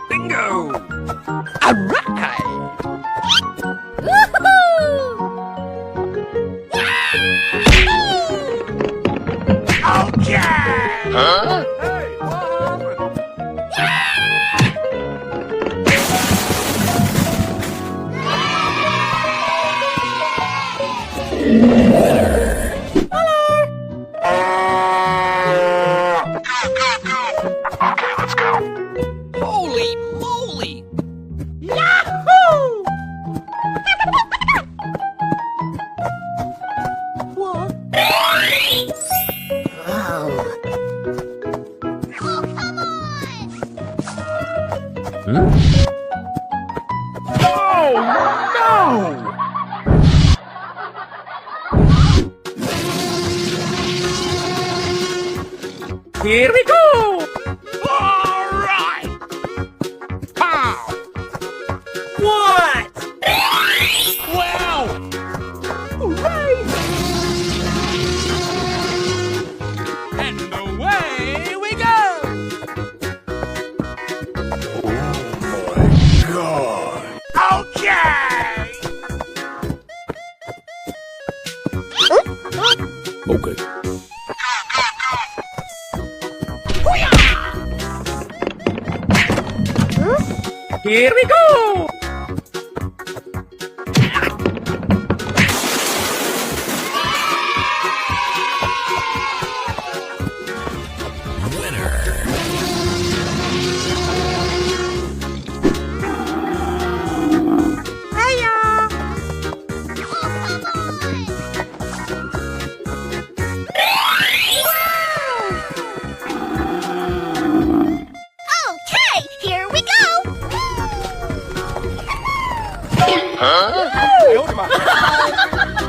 Bingo! Okay! Huh? Hey, what Okay, let's go. Holy moly! Yahoo! What? Oh, no! Here we go! All right! Pow! What? Wow! Hooray! And away we go! Okay! Okay. Here we go!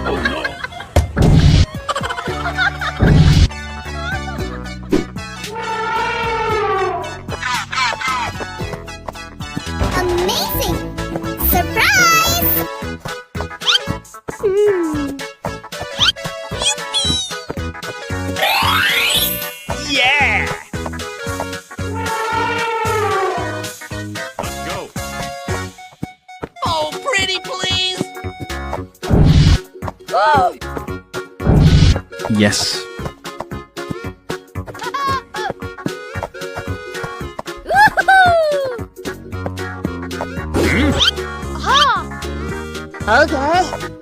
Oh no. Amazing! Surprise! Yeah! Let's go. Oh, pretty please! Oh! Yes. Okay.